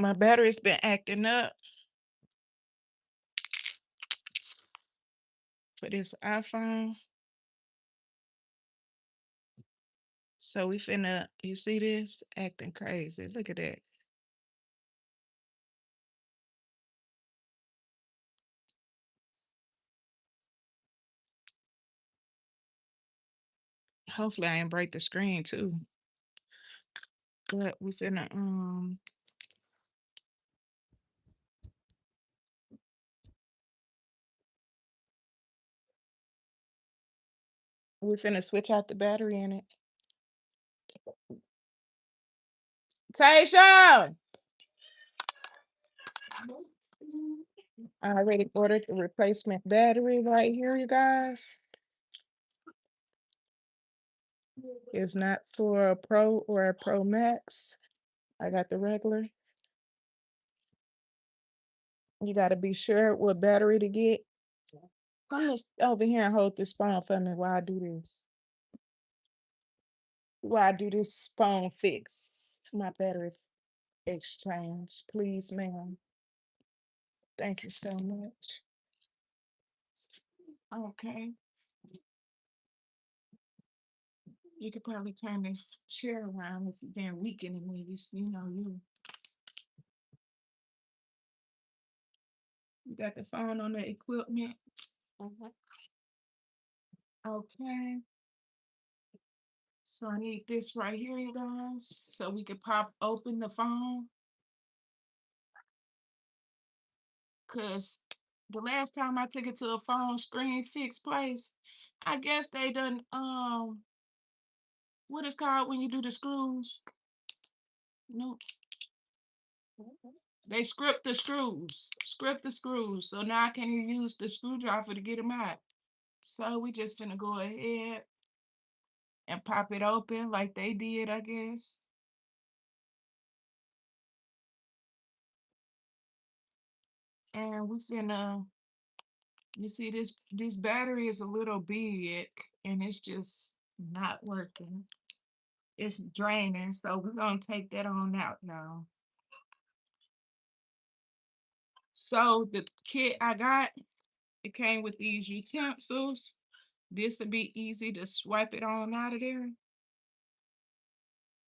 My battery's been acting up for this iPhone. So we finna, you see this? Acting crazy. Look at that. Hopefully I ain't break the screen too. But we finna switch out the battery in it. Taisha! I already ordered the replacement battery right here, you guys. It's not for a Pro or a Pro Max. I got the regular. You got to be sure what battery to get. Come over here and hold this phone for me while I do this. While I do this phone fix, my battery exchange, please, ma'am. Thank you so much. Okay. You could probably turn this chair around if you're getting weak in the knees. You got the phone on the equipment. Okay. So I need this right here, you guys, so we could pop open the phone. Cause the last time I took it to a phone screen fix place, I guess they done what is called when you do the screws? No, they script the screws. Script the screws. So now I can use the screwdriver to get them out. So we just gonna go ahead and pop it open like they did, I guess. And we finna, you see this battery is a little big and it's just not working. It's draining, so we're gonna take that on out now. So the kit I got, it came with these utensils. This would be easy to swipe it on out of there.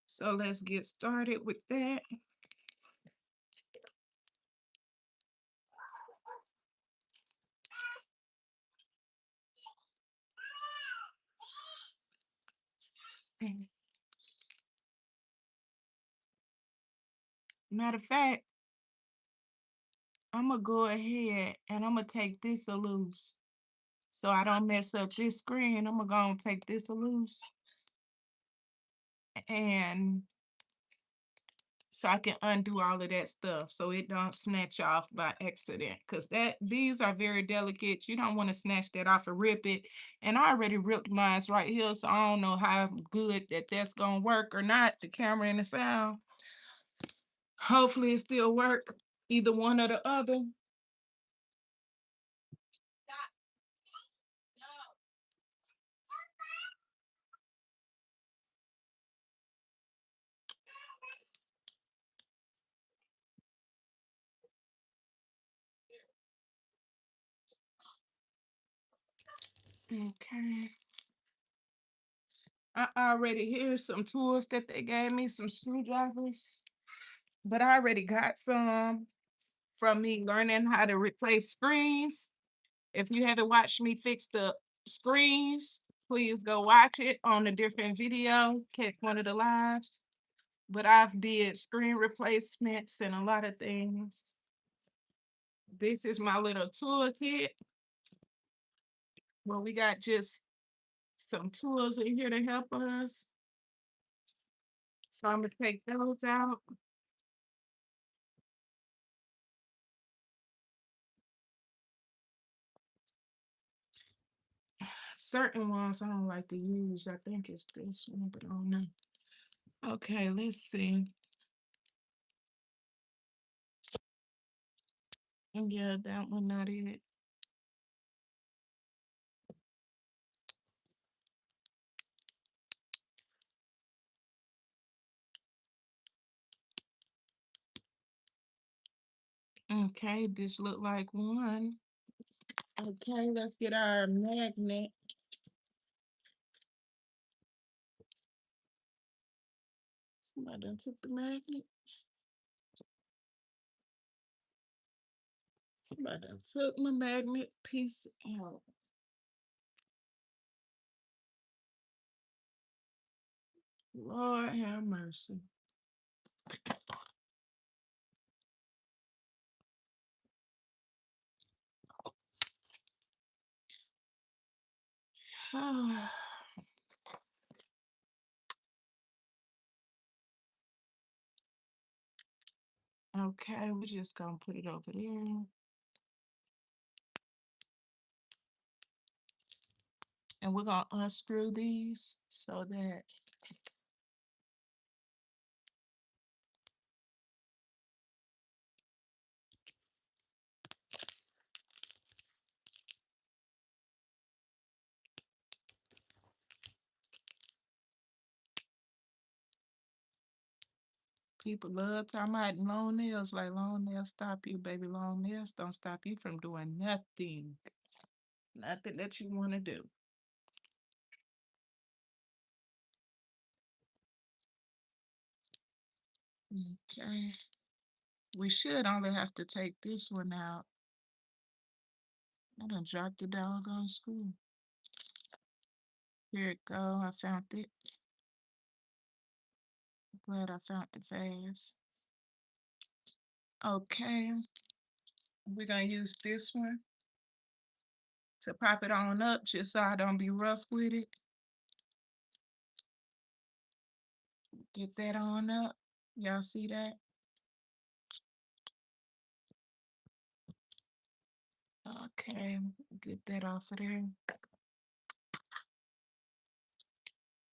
So let's get started with that. Matter of fact, I'm gonna go ahead and I'm gonna take this a loose. So I don't mess up this screen. I'm gonna go and take this a loose. And so I can undo all of that stuff so it don't snatch off by accident, because these are very delicate. You don't want to snatch that off and rip it. And I already ripped mine right here, so I don't know how good that's gonna work or not, the camera and the sound. Hopefully it still work, either one or the other. Okay, I already here's some tools that they gave me, some screwdrivers, but I already got some from me learning how to replace screens. If you haven't watched me fix the screens, please go watch it on a different video, catch one of the lives. But I've did screen replacements and a lot of things. This is my little toolkit where we got just some tools in here to help us. So I'm gonna take those out. Certain ones I don't like to use. I think it's this one, but I don't know. Okay, let's see. Yeah, that one not it. Okay, this look like one. Okay, let's get our magnet. Somebody done took the magnet. Somebody done took my magnet piece out. Lord have mercy. Okay, we're just gonna put it over there. And we're gonna unscrew these so that people love talking about long nails, like long nails stop you, baby. Long nails don't stop you from doing nothing. Nothing that you want to do. Okay. We should only have to take this one out. I done dropped the doggone screw. Here it go. I found it. Glad I found it fast. Okay. We're gonna use this one to pop it on up just so I don't be rough with it. Get that on up. Y'all see that? Okay, get that off of there.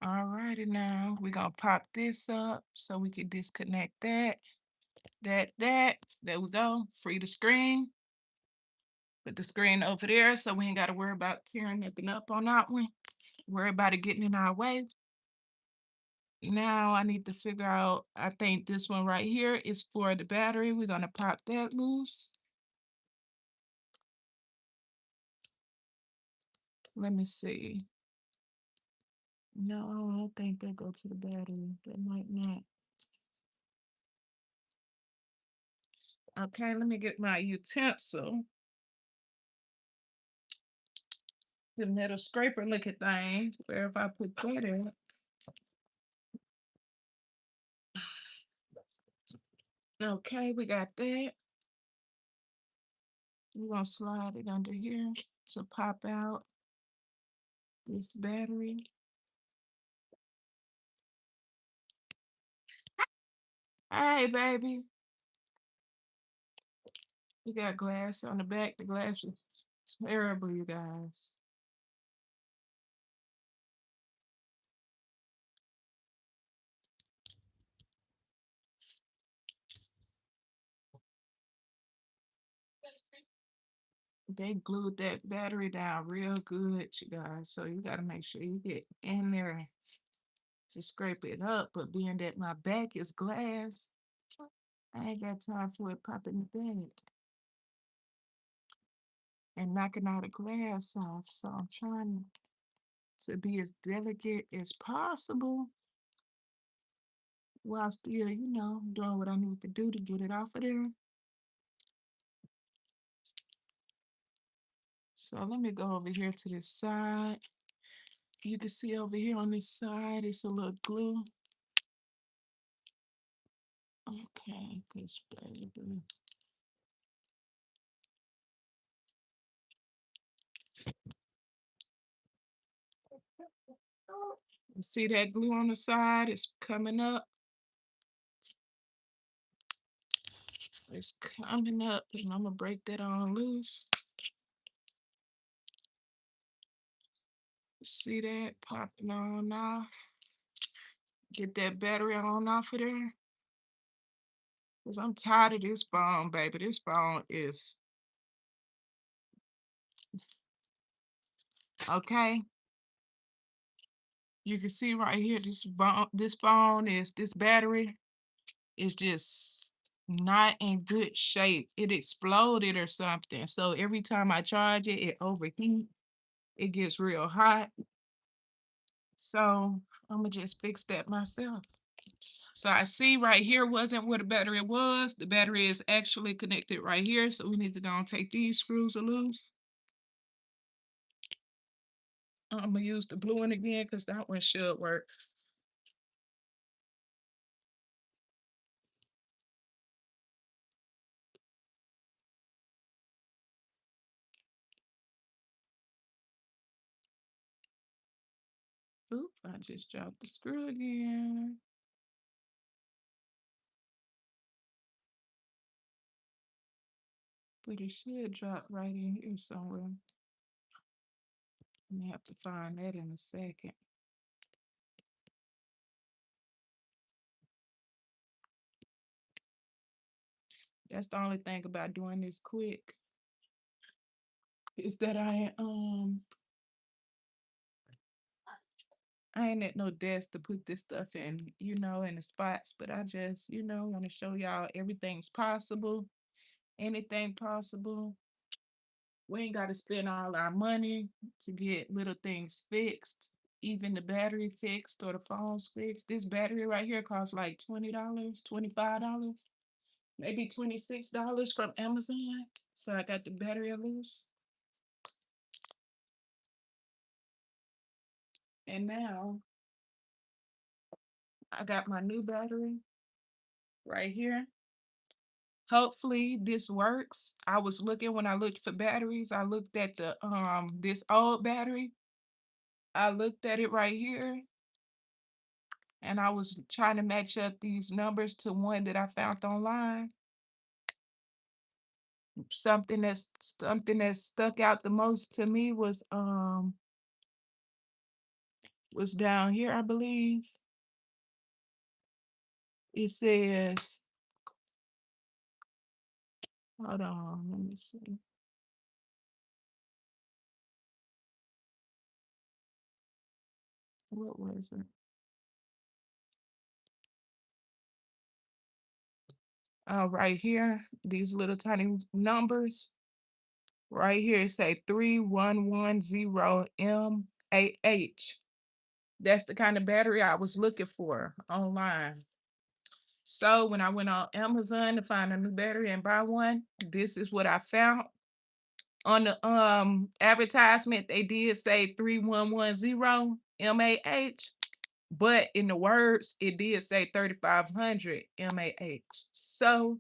Alrighty now, we're gonna pop this up so we can disconnect that. There we go. Free the screen. Put the screen over there so we ain't gotta worry about tearing nothing up on that one. Worry about it getting in our way. Now I need to figure out, I think this one right here is for the battery. We're gonna pop that loose. Let me see. No, I don't think they go to the battery. That might not. Okay, let me get my utensil. The metal scraper looking thing. Where if I put that in? Okay, we got that. We're gonna slide it under here to pop out this battery. Hey, baby. We got glass on the back. The glass is terrible, you guys. They glued that battery down real good, you guys. So you gotta make sure you get in there to scrape it up. But being that my back is glass, I ain't got time for it popping the bed and knocking all the glass off. So I'm trying to be as delicate as possible while still, doing what I need to do to get it off of there. So let me go over here to this side. You can see over here on this side, it's a little glue. Okay, because baby. You see that glue on the side? It's coming up. It's coming up, and I'm gonna break that on loose. See that popping on off? Get that battery on off of there. Cause I'm tired of this phone, baby. This phone is okay. You can see right here, this phone is this battery is just not in good shape. It exploded or something. So every time I charge it, it overheats. It gets real hot. So I'm gonna just fix that myself. So I see right here wasn't where the battery was. The battery is actually connected right here. So we need to go and take these screws loose. I'm gonna use the blue one again because that one should work. Oop, I just dropped the screw again. But it should drop right in here somewhere. I'm gonna have to find that in a second. That's the only thing about doing this quick is that I ain't at no desk to put this stuff in, in the spots, but I just, want to show y'all everything's possible, anything possible. We ain't got to spend all our money to get little things fixed, even the battery fixed or the phones fixed. This battery right here costs like $20, $25, maybe $26 from Amazon. So I got the battery loose. And now I got my new battery right here. Hopefully this works. I was looking when I looked for batteries, I looked at the this old battery. I looked at it right here and I was trying to match up these numbers to one that I found online. Something that stuck out the most to me was down here, I believe. It says, hold on, let me see. What was it? Right here, these little tiny numbers. Right here, it say 3110 mAh. That's the kind of battery I was looking for online. So when I went on Amazon to find a new battery and buy one, this is what I found. On the advertisement, they did say 3110 mAh, but in the words, it did say 3500 mAh. So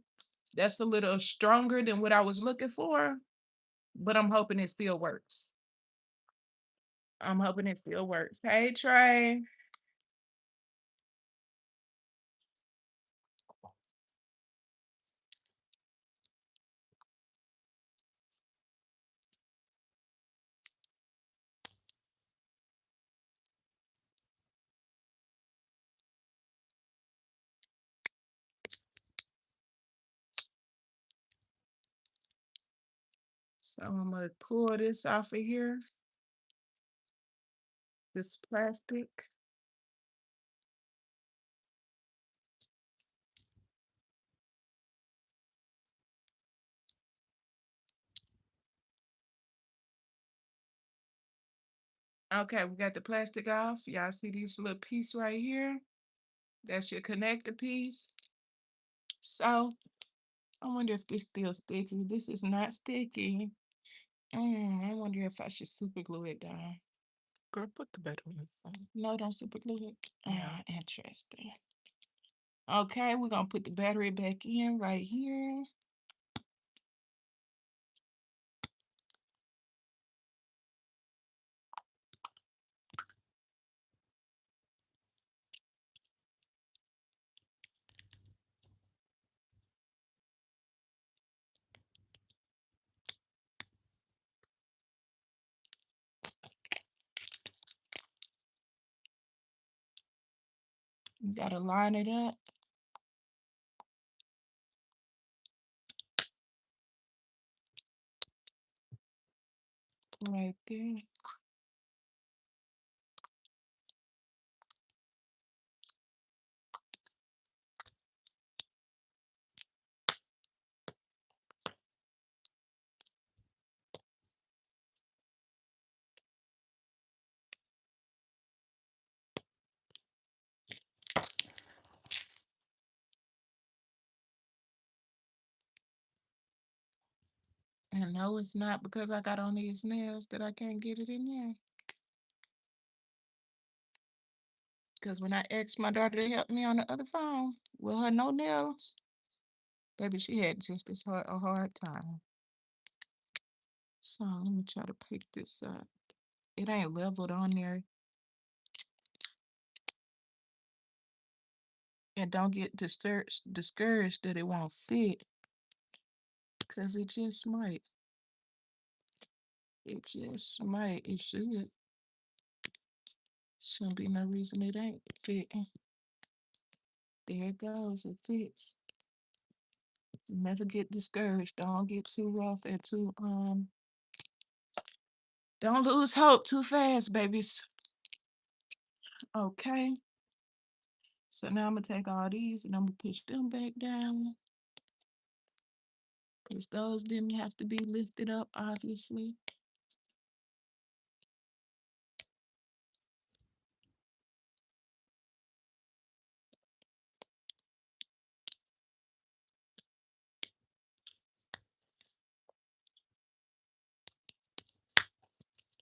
that's a little stronger than what I was looking for, but I'm hoping it still works. I'm hoping it still works. Hey, Trey. So I'm gonna pull this off of here, this plastic. Okay, we got the plastic off. Y'all see this little piece right here? That's your connector piece. So I wonder if this still sticky. This is not sticky. I wonder if I should super glue it down. Girl, put the battery in the phone. No, don't super glue it. Yeah, interesting. Okay, we're gonna put the battery back in right here. You gotta line it up right there. And no, it's not because I got on these nails that I can't get it in there. Because when I asked my daughter to help me on the other phone with her no nails, baby, she had just as hard a hard time. So let me try to pick this up. It ain't leveled on there. And don't get discouraged that it won't fit. Because it just might. It just might. It should. Shouldn't be no reason it ain't fitting. There it goes. It fits. Never get discouraged. Don't get too rough and too don't lose hope too fast, babies. Okay. So now I'm gonna take all these and I'm gonna push them back down. Because those didn't have to be lifted up, obviously.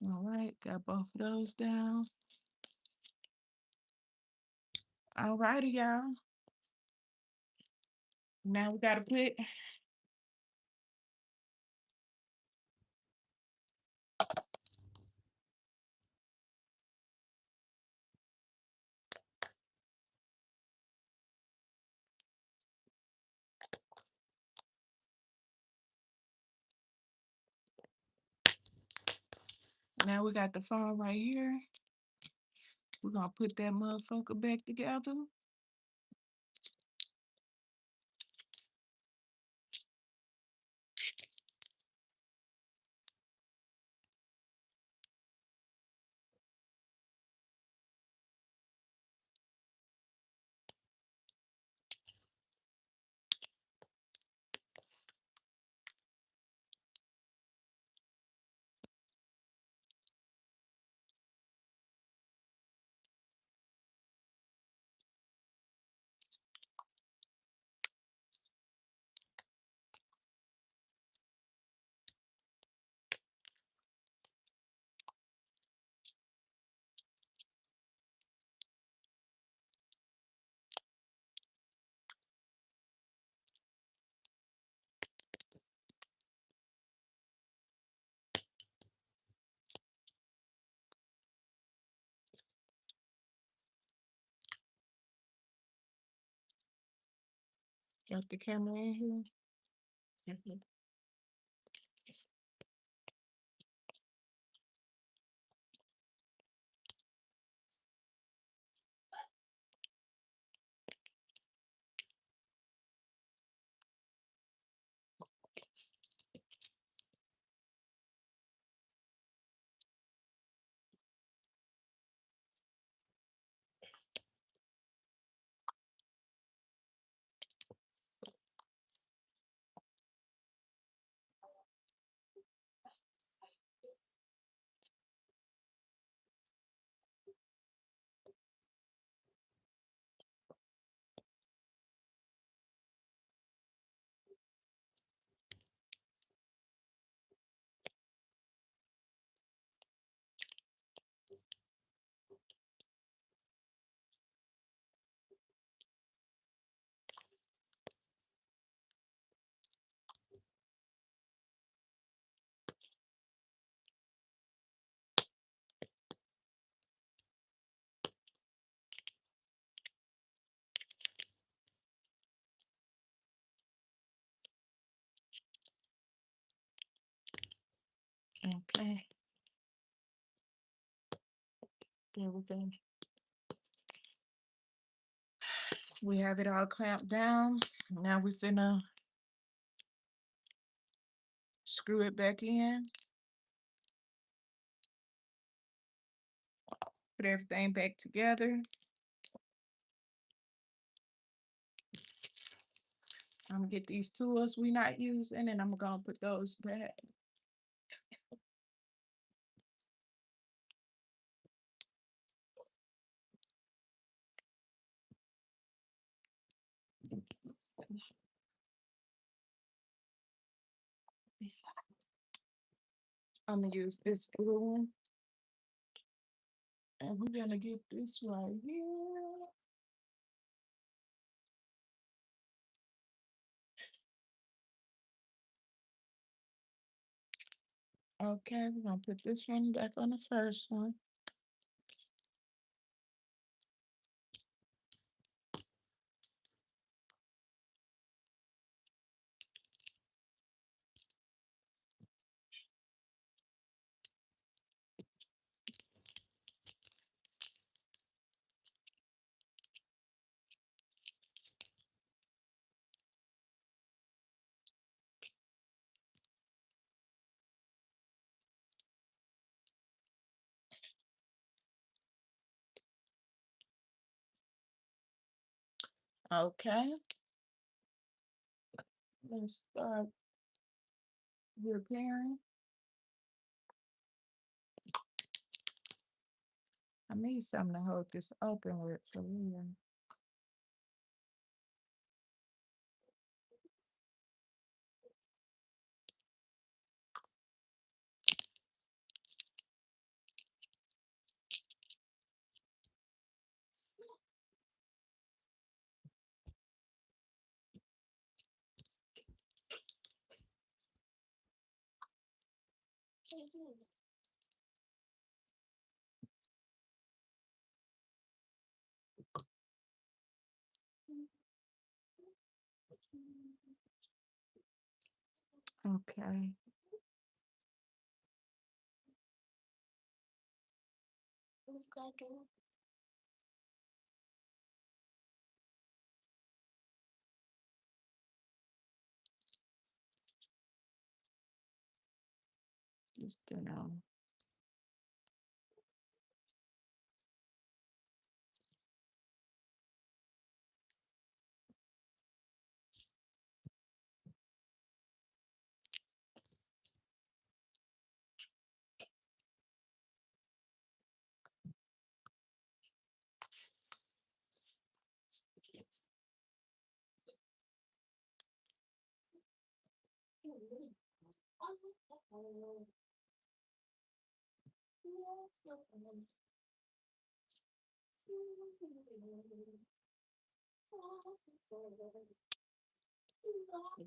All right, got both of those down. All righty, y'all. Now we gotta put now we got the phone right here. We're gonna put that motherfucker back together. Got the camera in here. Mhm. Okay. There we go. We have it all clamped down. Now we're finna screw it back in. Put everything back together. I'm gonna get these tools we not using and I'm gonna put those back. I'm gonna use this blue one, and we're gonna get this right here. Okay, we're gonna put this one back on the first one. Okay, let's start repairing. I need something to hold this open with for real. Okay. Just you know.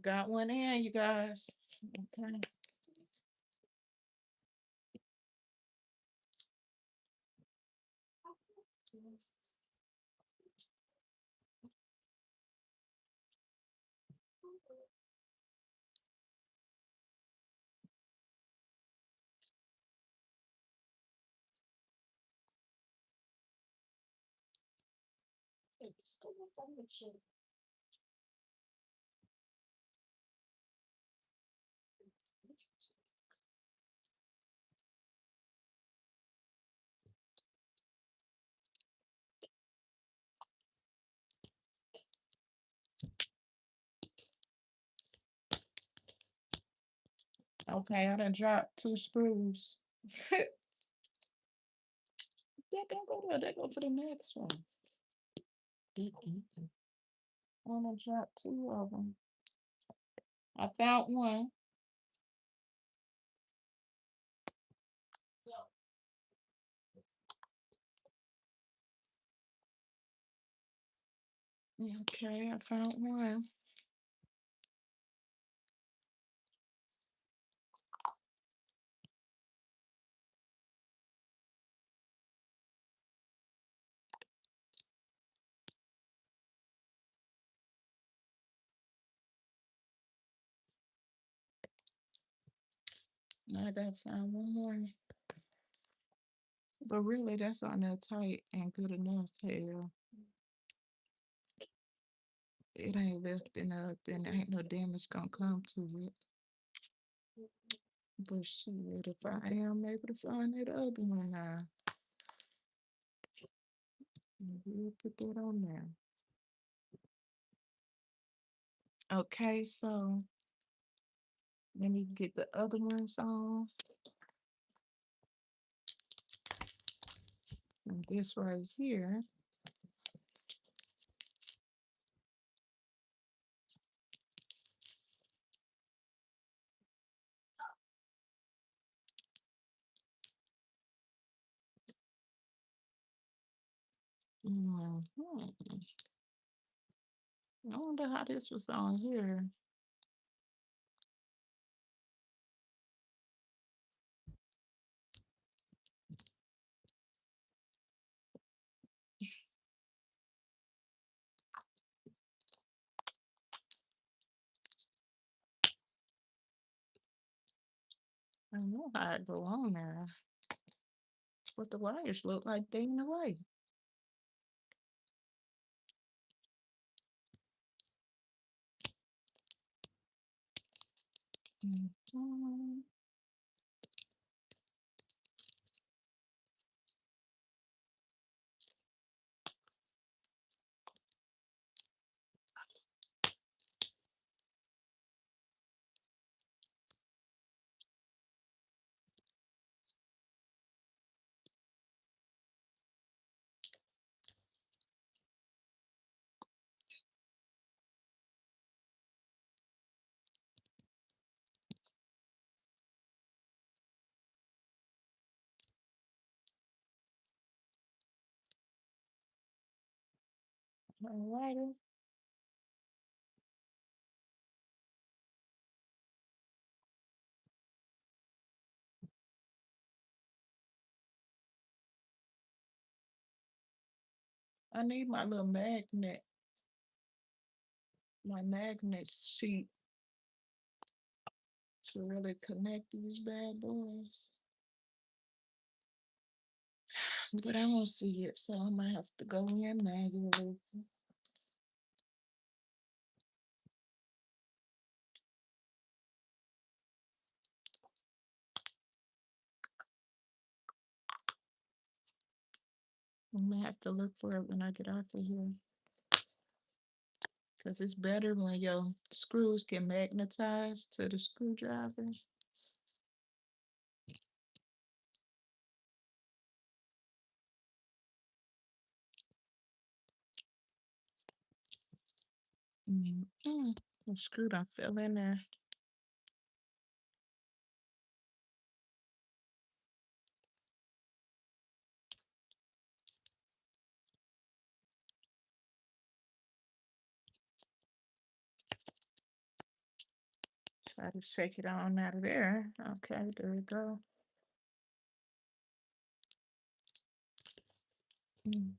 Got one in, you guys. Okay. Okay, I done dropped two screws. That don't go there. That go to the next one. I done dropped two of them. I found one. Okay, I found one. Now I gotta find one more. But really, that's on there tight and good enough. Hell, it ain't lifting up and ain't no damage gonna come to it. But shit, if I am able to find that other one now, we'll put that on there. Okay, so let me get the other ones on. And this right here. Mhm. I wonder how this was on here. I know how it go on there. But the wires look like they in the way. Mhm. Alrighty. I need my little magnet, my magnet sheet to really connect these bad boys. But I won't see it, so I might have to go in manually. I may have to look for it when I get off of here. Because it's better when your screws get magnetized to the screwdriver. Mm-mm. The screw done fell in there. Try to shake it on out of there. Okay, there we go. Mhm.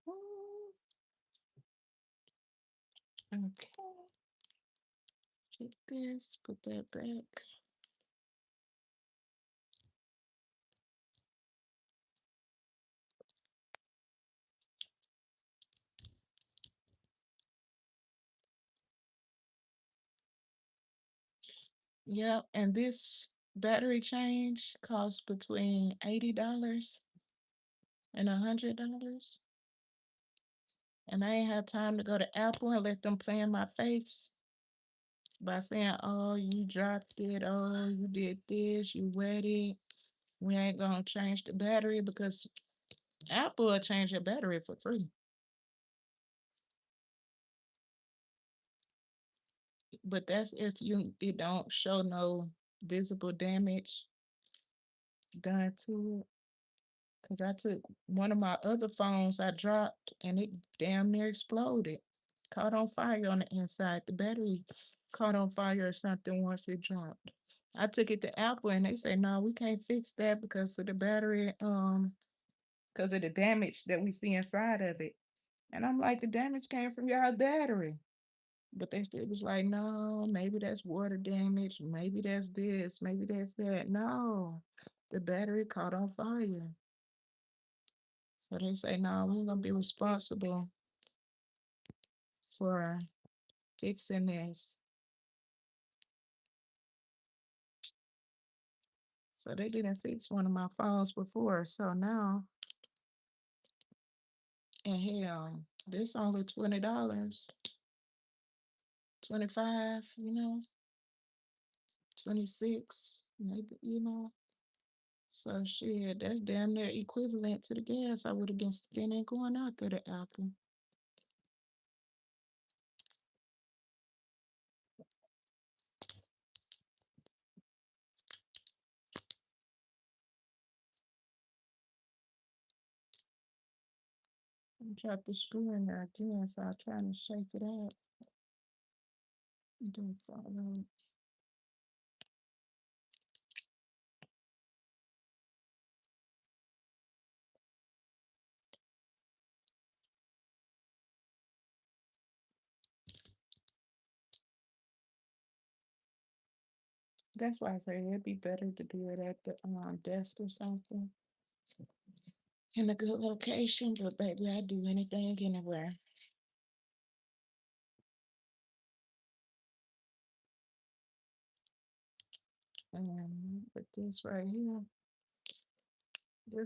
Okay, take this, put that back. Yep, and this battery change costs between $80 and $100. And I ain't have time to go to Apple and let them play in my face by saying, oh, you dropped it, oh, you did this, you wet it. We ain't gonna change the battery because Apple will change your battery for free. But that's if you it don't show no visible damage done to it. Cause I took one of my other phones I dropped and it damn near exploded. Caught on fire on the inside. The battery caught on fire or something once it dropped. I took it to Apple and they say, no, we can't fix that because of the battery, because of the damage that we see inside of it. And I'm like, the damage came from your battery. But they still was like, no, maybe that's water damage, maybe that's this, maybe that's that. No, the battery caught on fire. So they say, no, we're gonna be responsible for fixing this. So they didn't fix one of my phones before. So now, and hell, this only $20, 25, 26, maybe, So shit, that's damn near equivalent to the gas I would have been spending going out there to Apple. Drop the screw in there again, so I'm trying to shake it out. It don't fall out. That's why I say it'd be better to do it at the desk or something in a good location. But baby, I do anything anywhere. But this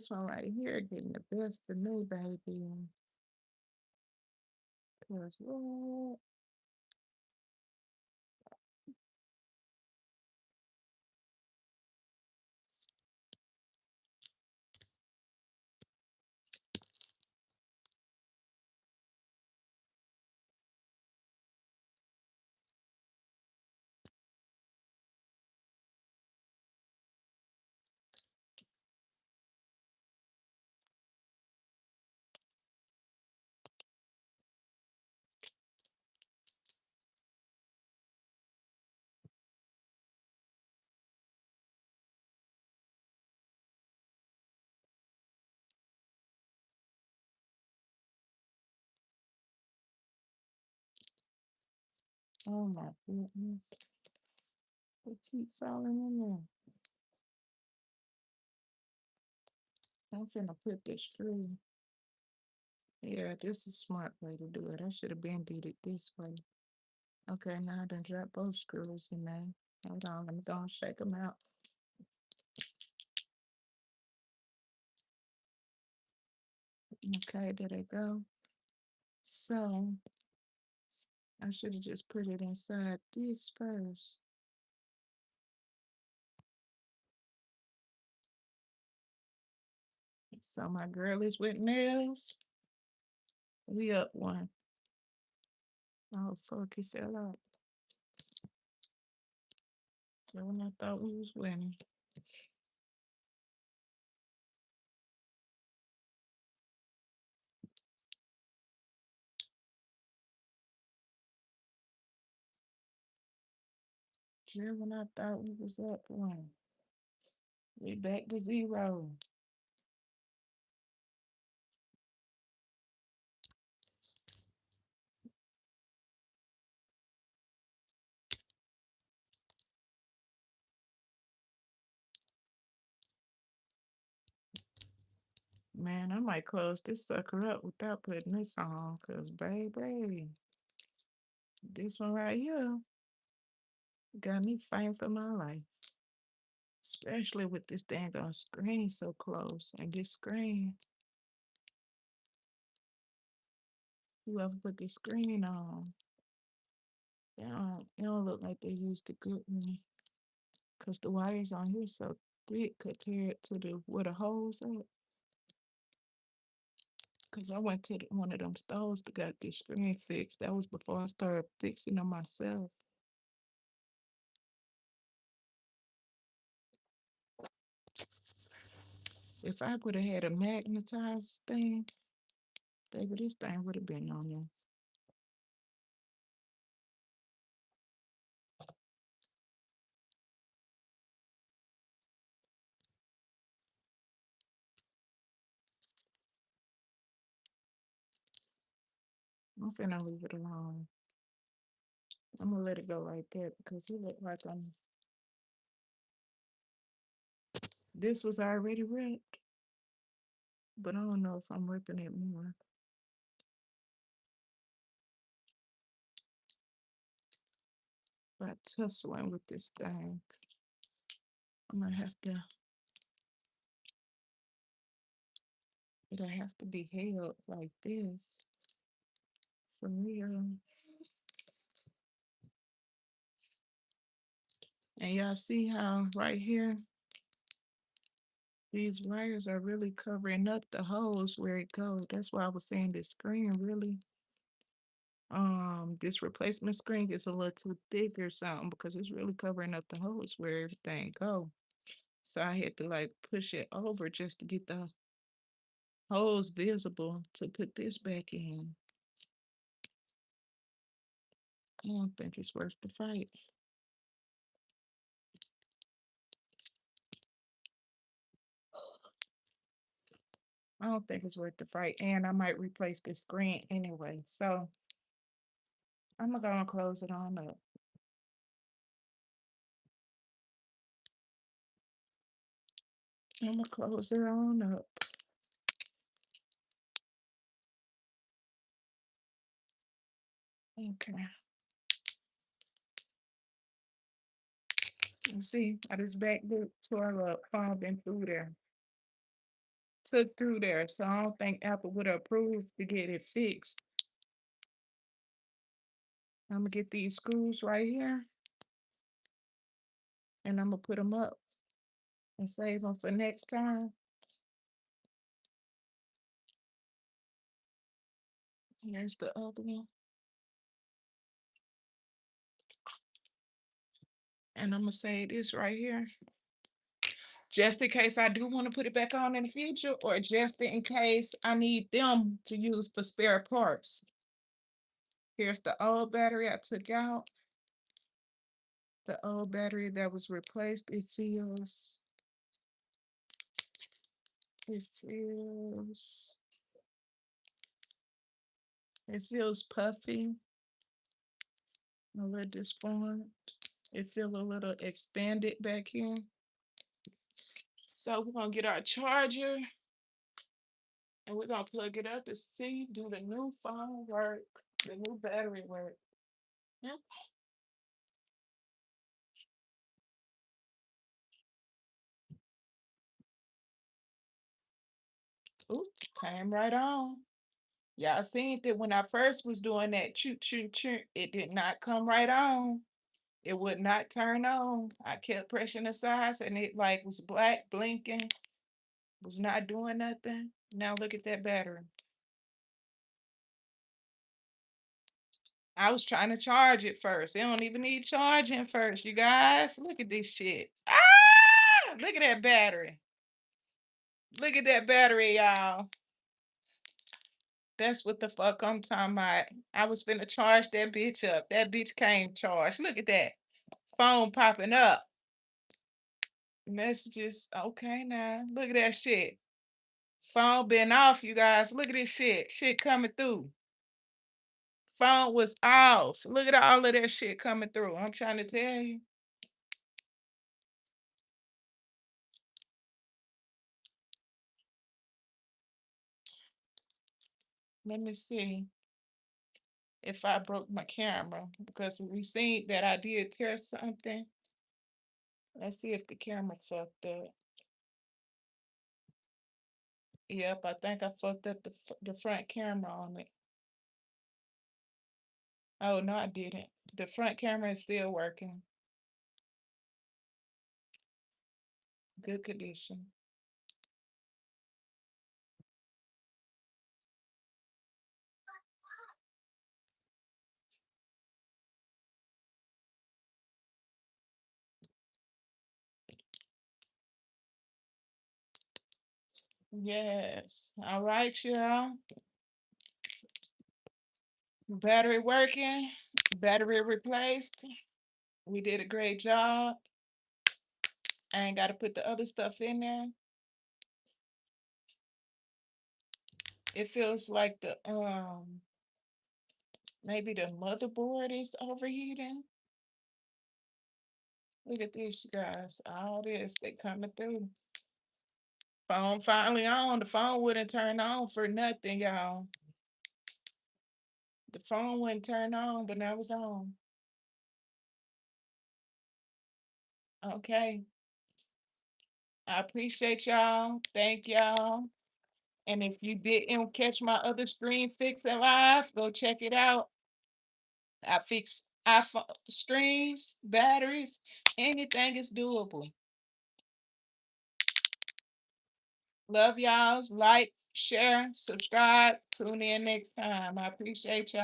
one right here, getting the best of me, baby. Cause what? Oh my goodness! It keeps falling in there. I'm finna put this screw. Yeah, this is a smart way to do it. I should have been did it this way. Okay, now I done dropped both screws in there. Hold on, let me go and shake them out. Okay, there they go. So I should have just put it inside this first. So my girl is with nails. We up one. Oh fuck, it fell out. So when I thought we was winning. Sure, when I thought we was up one. We back to zero. Man, I might close this sucker up without putting this on, cause baby, this one right here got me fighting for my life. Especially with this dang on screen so close. And this screen, whoever put this screen on, it don't look like they used a good one. Cause the wires on here so thick compared to the where the holes at. Cause I went to one of them stores to get this screen fixed. That was before I started fixing them myself. If I would have had a magnetized thing, baby, this thing would have been on there. I'm finna leave it alone. I'm gonna let it go like that because it looked like this was already ripped, but I don't know if I'm ripping it more. By tussling with this thing, I'm gonna have to. It'll have to be held like this for real. And y'all see how right here these wires are really covering up the holes where it goes. That's why I was saying this screen really, this replacement screen is a little too thick or something because it's really covering up the holes where everything go. So I had to like push it over just to get Holes visible to put this back in. I don't think it's worth the fight. I don't think it's worth the fight. And I might replace this screen anyway. So I'm gonna go and close it on up. I'm gonna close it on up. Okay. You see, I just back boot tore up, phone been through there. Took through there. So I don't think Apple would approve to get it fixed. I'm gonna get these screws right here and I'm gonna put them up and save them for next time. Here's the other one. And I'm gonna save this right here. Just in case I do want to put it back on in the future, or just in case I need them to use for spare parts. Here's the old battery I took out. The old battery that was replaced. It feels puffy, a little disformed. It feels a little expanded back here. So we're gonna get our charger and we're gonna plug it up and see, do the new phone work, the new battery work. Yeah. Ooh, came right on. Y'all seen that when I first was doing that choo choo choo, it did not come right on. It would not turn on. I kept pressing the sides and it like was black blinking, was not doing nothing. Now look at that battery. I was trying to charge it first. It don't even need charging first, you guys. Look at this shit. Ah! Look at that battery. Look at that battery, y'all. That's what the fuck I'm talking about. I was finna charge that bitch up. That bitch came charged. Look at that. Phone popping up. Messages. Okay, now. Look at that shit. Phone been off, you guys. Look at this shit. Shit coming through. Phone was off. Look at all of that shit coming through. I'm trying to tell you. Let me see if I broke my camera because we seen that I did tear something. Let's see if the camera fucked up. Yep, I think I fucked up the front camera on it. Oh, no, I didn't. The front camera is still working. Good condition. Yes. All right, y'all. Battery working. Battery replaced. We did a great job. I ain't got to put the other stuff in there. It feels like the maybe the motherboard is overheating. Look at this, you guys. All this they coming through. Phone finally on. The phone wouldn't turn on for nothing, y'all. The phone wouldn't turn on, but now it's on. Okay. I appreciate y'all. Thank y'all. And if you didn't catch my other screen fixing live, go check it out. I fix iPhone screens, batteries, anything is doable. Love y'all. Like, share, subscribe. Tune in next time. I appreciate y'all.